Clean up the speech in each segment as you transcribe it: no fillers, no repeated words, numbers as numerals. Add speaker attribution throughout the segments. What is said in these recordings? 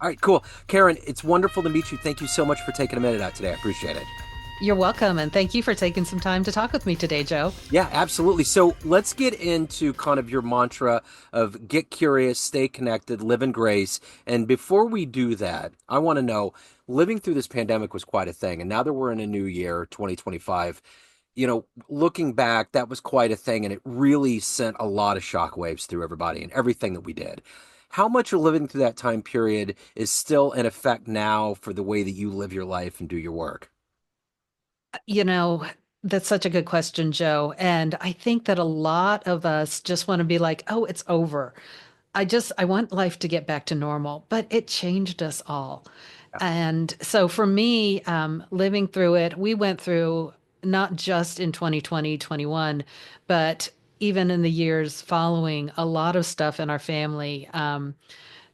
Speaker 1: All right, cool. Karen, it's wonderful to meet you. Thank you so much for taking a minute out today. I appreciate it.
Speaker 2: You're welcome, and thank you for taking some time to talk with me today, Joe.
Speaker 1: Yeah, absolutely. So let's get into kind of your mantra of get curious, stay connected, live in grace. And before we do that, I want to know living through this pandemic was quite a thing. And now that we're in a new year, 2025, looking back, that was quite a thing. And it really sent a lot of shockwaves through everybody and everything that we did. How much of living through that time period is still in effect now for the way that you live your life and do your work?
Speaker 2: You know, that's such a good question, Joe. And I think that a lot of us just want to be like, oh, it's over. I want life to get back to normal, but it changed us all. And so for me, living through it, we went through not just in 2020, 21, but even in the years following, a lot of stuff in our family.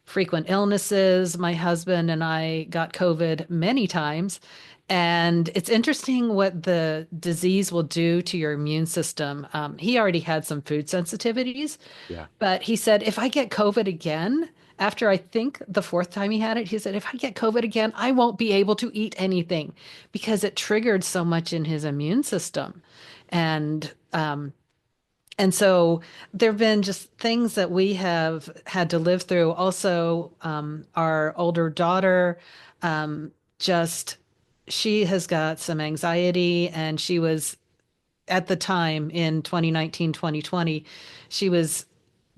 Speaker 2: Frequent illnesses. My husband and I got COVID many times. And it's interesting what the disease will do to your immune system. He already had some food sensitivities,
Speaker 1: Yeah.
Speaker 2: but he said, if I get COVID again, after I think the fourth time he had it, he said, if I get COVID again, I won't be able to eat anything because it triggered so much in his immune system. And and so there have been just things that we have had to live through. Also, our older daughter, just she has got some anxiety, and she was at the time in 2019, 2020, she was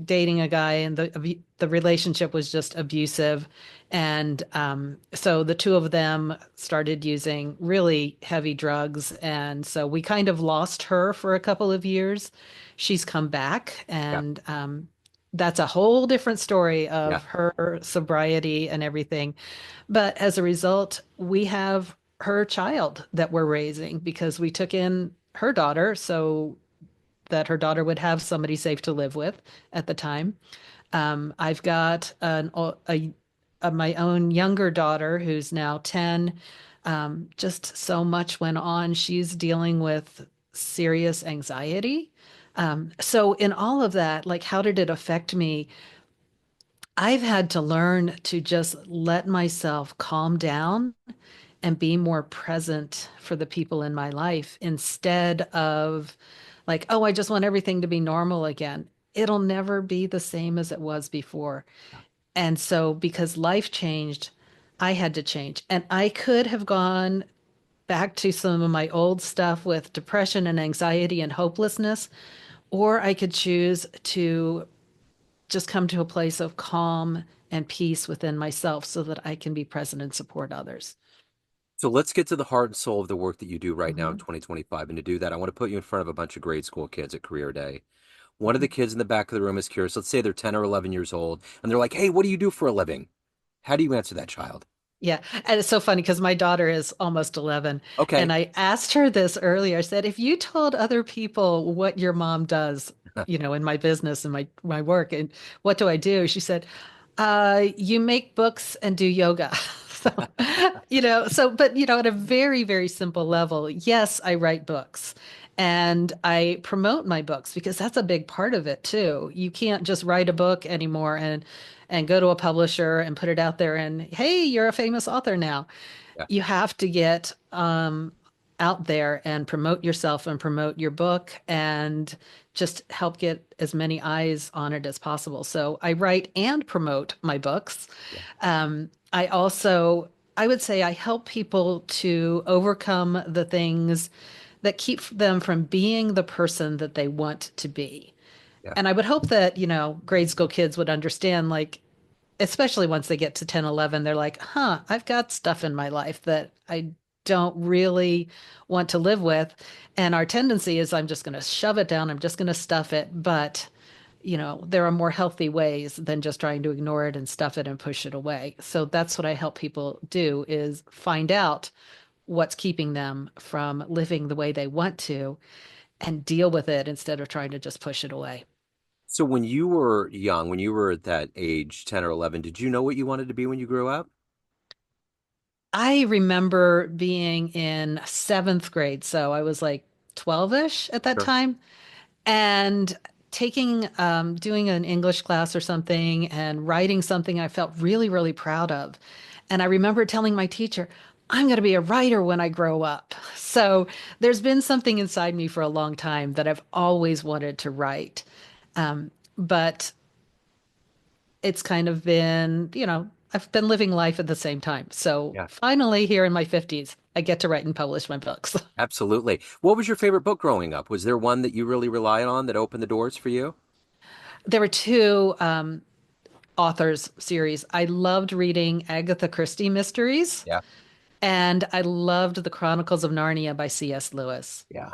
Speaker 2: dating a guy, and the relationship was just abusive. And so the two of them started using really heavy drugs. And so we kind of lost her for a couple of years. She's come back,
Speaker 1: Yeah.
Speaker 2: and that's a whole different story
Speaker 1: Yeah.
Speaker 2: of her sobriety and everything. But as a result, we have her child that we're raising because we took in her daughter so that her daughter would have somebody safe to live with at the time. I've got my own younger daughter who's now 10. Just so much went on. She's dealing with serious anxiety. So in all of that, like, how did it affect me? I've had to learn to just let myself calm down and be more present for the people in my life instead of like, oh, I just want everything to be normal again. It'll never be the same as it was before. And so, because life changed, I had to change. And I could have gone back to some of my old stuff with depression and anxiety and hopelessness, or I could choose to just come to a place of calm and peace within myself so that I can be present and support others.
Speaker 1: So let's get to the heart and soul of the work that you do right now in
Speaker 2: Mhm.
Speaker 1: 2025. And to do that, I want to put you in front of a bunch of grade school kids at career day. One of the kids in the back of the room is curious. Let's say they're 10 or 11 years old, and they're like, "Hey, what do you do for a living?" How do you answer that child?
Speaker 2: Yeah. And it's so funny because my daughter is almost 11. And
Speaker 1: Okay.
Speaker 2: I asked her this earlier. I said, if you told other people what your mom does, in my business and my work, and what do I do? She said, you make books and do yoga. So, but, at a very, very simple level, yes, I write books and I promote my books because that's a big part of it too. You can't just write a book anymore and go to a publisher and put it out there and, hey, you're a famous author now.
Speaker 1: Yeah.
Speaker 2: You have to get out there and promote yourself and promote your book and just help get as many eyes on it as possible. So I write and promote my books.
Speaker 1: Yeah.
Speaker 2: I also, I would say I help people to overcome the things that keep them from being the person that they want to be.
Speaker 1: Yeah.
Speaker 2: And I would hope that, grade school kids would understand, like, especially once they get to 10, 11, they're like, huh, I've got stuff in my life that I don't really want to live with. And our tendency is, I'm just going to shove it down, I'm just going to stuff it. But, there are more healthy ways than just trying to ignore it and stuff it and push it away. So that's what I help people do is find out what's keeping them from living the way they want to and deal with it instead of trying to just push it away.
Speaker 1: So when you were young, when you were at that age, 10 or 11, did you know what you wanted to be when you grew up?
Speaker 2: I remember being in seventh grade, so I was like 12-ish at that
Speaker 1: Sure.
Speaker 2: time. And taking doing an English class or something and writing something I felt really, really proud of. And I remember telling my teacher, I'm going to be a writer when I grow up. So there's been something inside me for a long time that I've always wanted to write. But it's kind of been, I've been living life at the same time. So
Speaker 1: Yeah,
Speaker 2: finally, here in my 50s, I get to write and publish my books.
Speaker 1: absolutely. What was your favorite book growing up? Was there one that you really relied on that opened the doors for you?
Speaker 2: There were two authors series. I loved reading Agatha Christie mysteries,
Speaker 1: Yeah.
Speaker 2: and I loved The Chronicles of Narnia by C.S. Lewis.
Speaker 1: Yeah.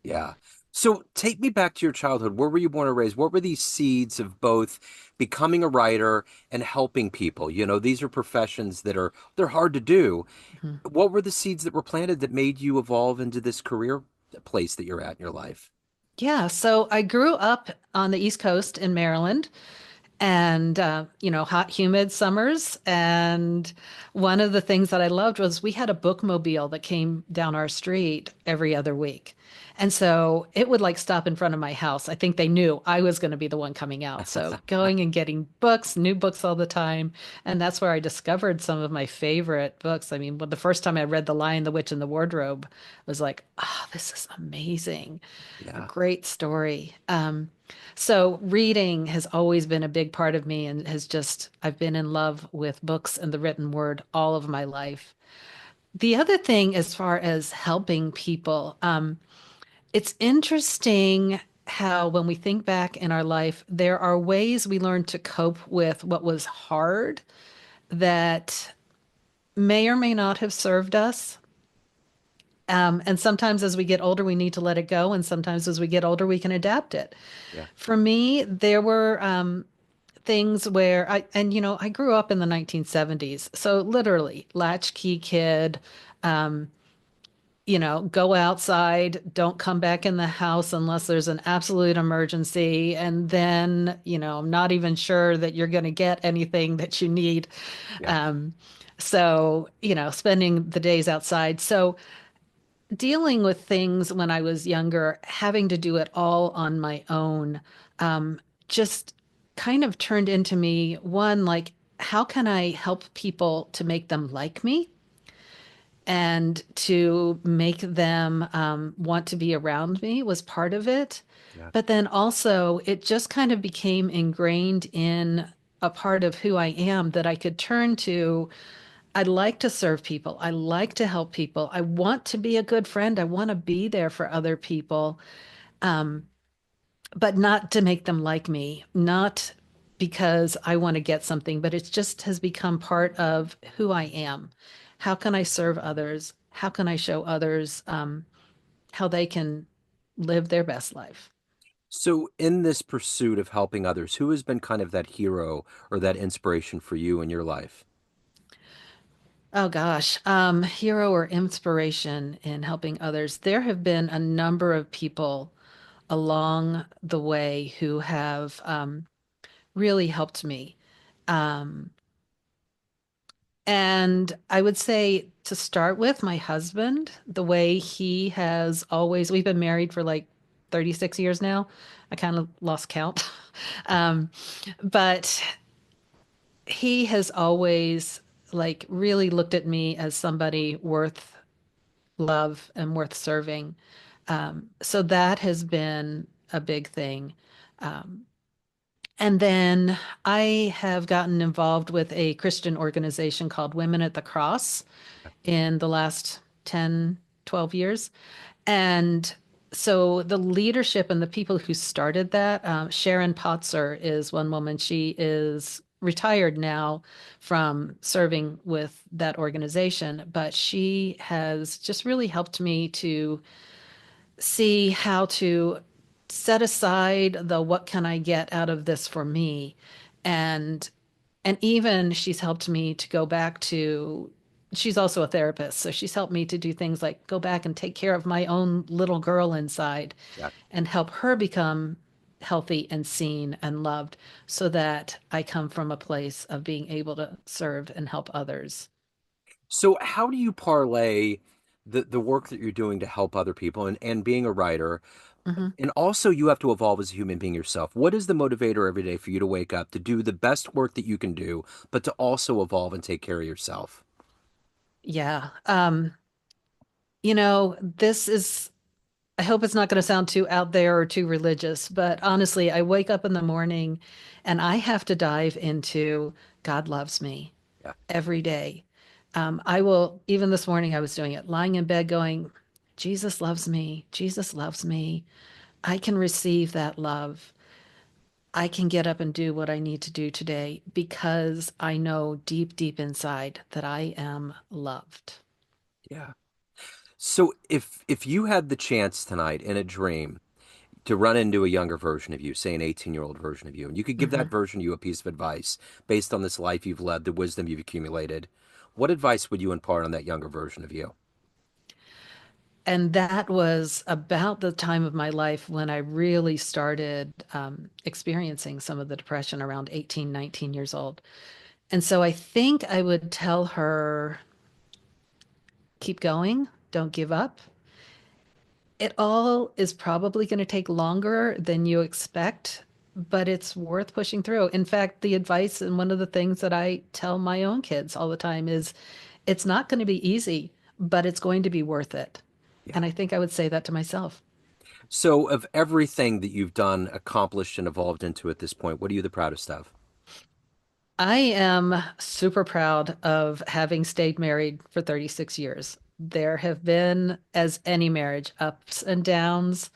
Speaker 1: Yeah. So take me back to your childhood. Where were you born and raised? What were these seeds of both becoming a writer and helping people? These are professions they're hard to do.
Speaker 2: Mhm.
Speaker 1: What were the seeds that were planted that made you evolve into this career place that you're at in your life?
Speaker 2: Yeah, so I grew up on the East Coast in Maryland, and hot humid summers. And one of the things that I loved was we had a bookmobile that came down our street every other week, and so it would like stop in front of my house. I think they knew I was going to be the one coming out, so going and getting books, new books all the time. And that's where I discovered some of my favorite books. I mean, when the first time I read The Lion, the Witch, and the Wardrobe, I was like, oh, this is amazing, a
Speaker 1: Yeah.
Speaker 2: great story. So reading has always been a big part of me, and I've been in love with books and the written word all of my life. The other thing, as far as helping people, it's interesting how when we think back in our life, there are ways we learn to cope with what was hard that may or may not have served us. And sometimes as we get older, we need to let it go. And sometimes as we get older, we can adapt it.
Speaker 1: Yeah.
Speaker 2: For me, there were things where I grew up in the 1970s. So literally, latchkey kid, go outside, don't come back in the house unless there's an absolute emergency. And then, I'm not even sure that you're going to get anything that you need.
Speaker 1: Yeah.
Speaker 2: Um, so, spending the days outside. So, dealing with things when I was younger, having to do it all on my own, just kind of turned into me one, like, how can I help people to make them like me and to make them want to be around me was part of it.
Speaker 1: Yeah.
Speaker 2: But then also, it just kind of became ingrained in a part of who I am that I could turn to. I like to serve people. I like to help people. I want to be a good friend. I want to be there for other people, but not to make them like me, not because I want to get something, but it just has become part of who I am. How can I serve others? How can I show others how they can live their best life?
Speaker 1: So in this pursuit of helping others, who has been kind of that hero or that inspiration for you in your life?
Speaker 2: Oh gosh, hero or inspiration in helping others. There have been a number of people along the way who have really helped me. Um, and I would say to start with, my husband, the way he has always, we've been married for like 36 years now. I kind of lost count. Um, but he has always like really looked at me as somebody worth love and worth serving. So that has been a big thing. Um, And then I have gotten involved with a Christian organization called Women at the Cross in the last 10, 12 years. And so the leadership and the people who started that, Sharon Potzer is one woman. She is retired now from serving with that organization, but she has just really helped me to see how to set aside the what can I get out of this for me, and even she's helped me to go back to, she's also a therapist, so she's helped me to do things like go back and take care of my own little girl inside
Speaker 1: Yeah.
Speaker 2: and help her become healthy and seen and loved so that I come from a place of being able to serve and help others.
Speaker 1: So how do you parlay the work that you're doing to help other people and being a writer,
Speaker 2: Hmm.
Speaker 1: And also, you have to evolve as a human being yourself. What is the motivator every day for you to wake up, to do the best work that you can do, but to also evolve and take care of yourself?
Speaker 2: Yeah. This is, I hope it's not going to sound too out there or too religious, but honestly, I wake up in the morning and I have to dive into God loves me
Speaker 1: Yeah,
Speaker 2: every day. I will, even this morning, I was doing it, lying in bed going, Jesus loves me. Jesus loves me. I can receive that love. I can get up and do what I need to do today because I know deep, deep inside that I am loved.
Speaker 1: yeah. So if you had the chance tonight in a dream to run into a younger version of you, say an 18-year-old version of you, and you could give that
Speaker 2: Mhm.
Speaker 1: version of you a piece of advice based on this life you've led, the wisdom you've accumulated, what advice would you impart on that younger version of you?
Speaker 2: And that was about the time of my life when I really started experiencing some of the depression around 18, 19 years old. And so I think I would tell her, keep going, don't give up. It all is probably going to take longer than you expect, but it's worth pushing through. In fact, the advice and one of the things that I tell my own kids all the time is it's not going to be easy, but it's going to be worth it.
Speaker 1: Yeah.
Speaker 2: And I think I would say that to myself.
Speaker 1: So of everything that you've done, accomplished, and evolved into at this point, what are you the proudest of?
Speaker 2: I am super proud of having stayed married for 36 years. There have been, as any marriage, ups and downs.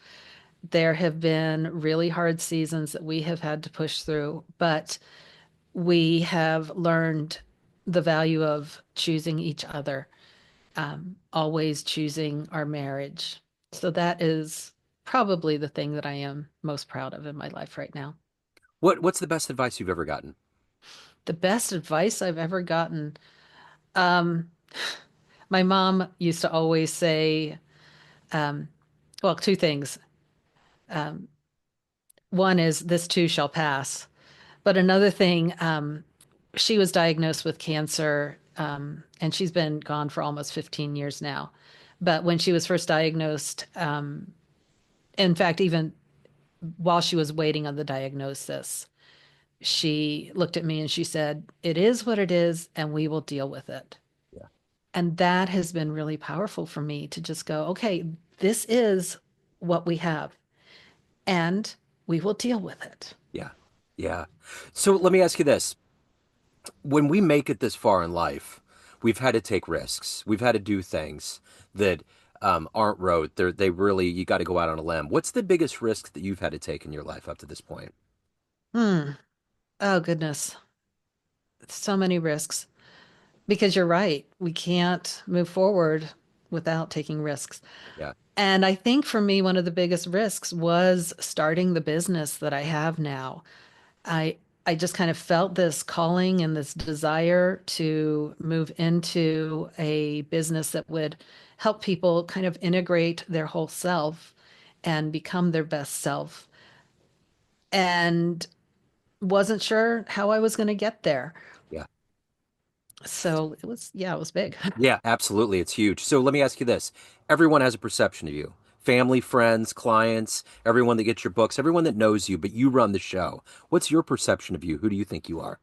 Speaker 2: There have been really hard seasons that we have had to push through, but we have learned the value of choosing each other, always choosing our marriage. So that is probably the thing that I am most proud of in my life right now.
Speaker 1: What's the best advice you've ever gotten?
Speaker 2: The best advice I've ever gotten. Um, my mom used to always say, um, well, two things. Um, one is, this too shall pass. But another thing, she was diagnosed with cancer, and she's been gone for almost 15 years now. But when she was first diagnosed, in fact, even while she was waiting on the diagnosis, she looked at me and she said, it is what it is, and we will deal with it.
Speaker 1: Yeah.
Speaker 2: And that has been really powerful for me to just go, okay, this is what we have, and we will deal with it.
Speaker 1: Yeah. Yeah. So let me ask you this. When we make it this far in life, we've had to take risks. We've had to do things that aren't rote. They really, you got to go out on a limb. What's the biggest risk that you've had to take in your life up to this point?
Speaker 2: Hmm. Oh, goodness. So many risks. Because you're right, we can't move forward without taking risks.
Speaker 1: Yeah.
Speaker 2: And I think for me, one of the biggest risks was starting the business that I have now. I I just kind of felt this calling and this desire to move into a business that would help people kind of integrate their whole self and become their best self. And wasn't sure how I was going to get there.
Speaker 1: Yeah.
Speaker 2: So it was, yeah, it was big.
Speaker 1: Yeah, absolutely. It's huge. So let me ask you this. Everyone has a perception of you. Family, friends, clients, everyone that gets your books, everyone that knows you, but you run the show. What's your perception of you? Who do you think you are?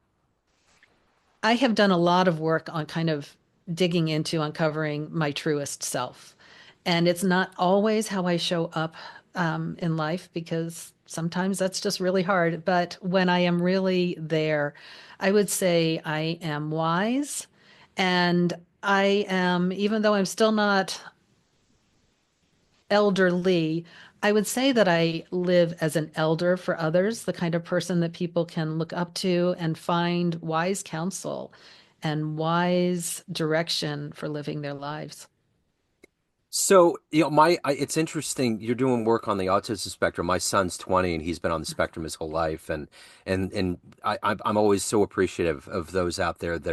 Speaker 2: I have done a lot of work on kind of digging into uncovering my truest self. And it's not always how I show up in life because sometimes that's just really hard. But when I am really there, I would say I am wise and I am, even though I'm still not elderly, I would say that I live as an elder for others, the kind of person that people can look up to and find wise counsel and wise direction for living their lives.
Speaker 1: So, it's interesting. You're doing work on the autism spectrum. My son's 20 and he's been on the spectrum his whole life. And I'm always so appreciative of those out there that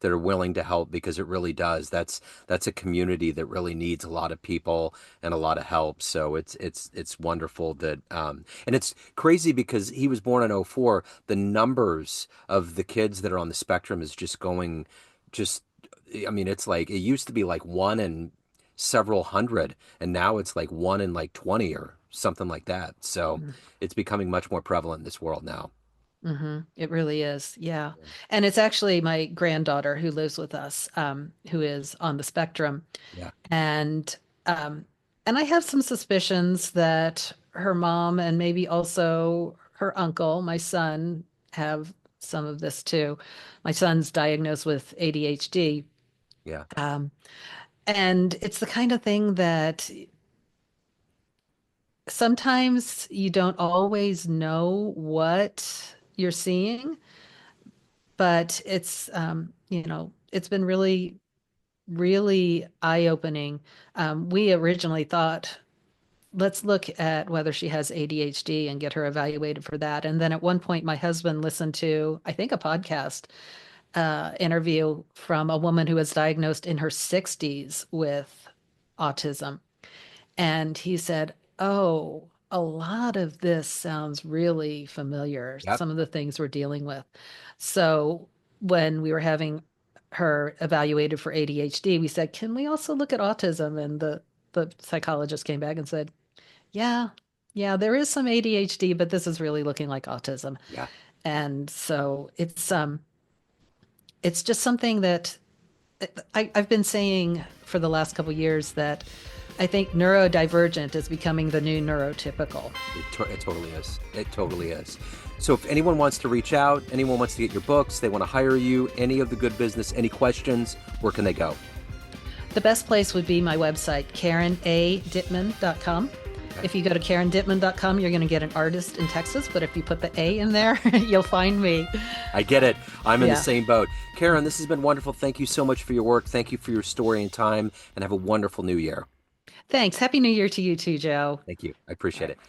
Speaker 1: are willing to help because it really does. That's a community that really needs a lot of people and a lot of help. So it's wonderful that, and it's crazy because he was born in '04. The numbers of the kids that are on the spectrum is just going, just, I mean, it's like, it used to be like one in several hundred, and now it's like one in like 20 or something like that. So it's becoming much more prevalent in this world now.
Speaker 2: It really is. Yeah. And it's actually my granddaughter who lives with us, who is on the spectrum.
Speaker 1: Yeah.
Speaker 2: And um, and I have some suspicions that her mom and maybe also her uncle, my son, have some of this too. My son's diagnosed with ADHD.
Speaker 1: Yeah.
Speaker 2: Um, and it's the kind of thing that sometimes you don't always know what you're seeing, but it's been really, really eye-opening. We originally thought, let's look at whether she has ADHD and get her evaluated for that. And then at one point, my husband listened to, I think, a podcast interview from a woman who was diagnosed in her 60s with autism. And he said, "Oh, a lot of this sounds really familiar,
Speaker 1: Yep.
Speaker 2: some of the things we're dealing with." So when we were having her evaluated for ADHD, we said, "Can we also look at autism?" And the psychologist came back and said, "Yeah, yeah, there is some ADHD, but this is really looking like autism."
Speaker 1: Yeah.
Speaker 2: And so it's just something that I've been saying for the last couple of years that I think neurodivergent is becoming the new neurotypical.
Speaker 1: It totally is. It totally is. So if anyone wants to reach out, anyone wants to get your books, they want to hire you, any of the good business, any questions, where can they go?
Speaker 2: The best place would be my website, KarenADittman.com.
Speaker 1: Okay.
Speaker 2: If you go to KarenDittman.com, you're going to get an artist in Texas, but if you put the A in there, you'll find me.
Speaker 1: I get it. I'm in the
Speaker 2: Yeah.
Speaker 1: same boat. Karen, this has been wonderful. Thank you so much for your work. Thank you for your story and time, and have a wonderful new year.
Speaker 2: Thanks. Happy New Year to you too, Joe.
Speaker 1: Thank you. I appreciate
Speaker 2: All
Speaker 1: it.
Speaker 2: right.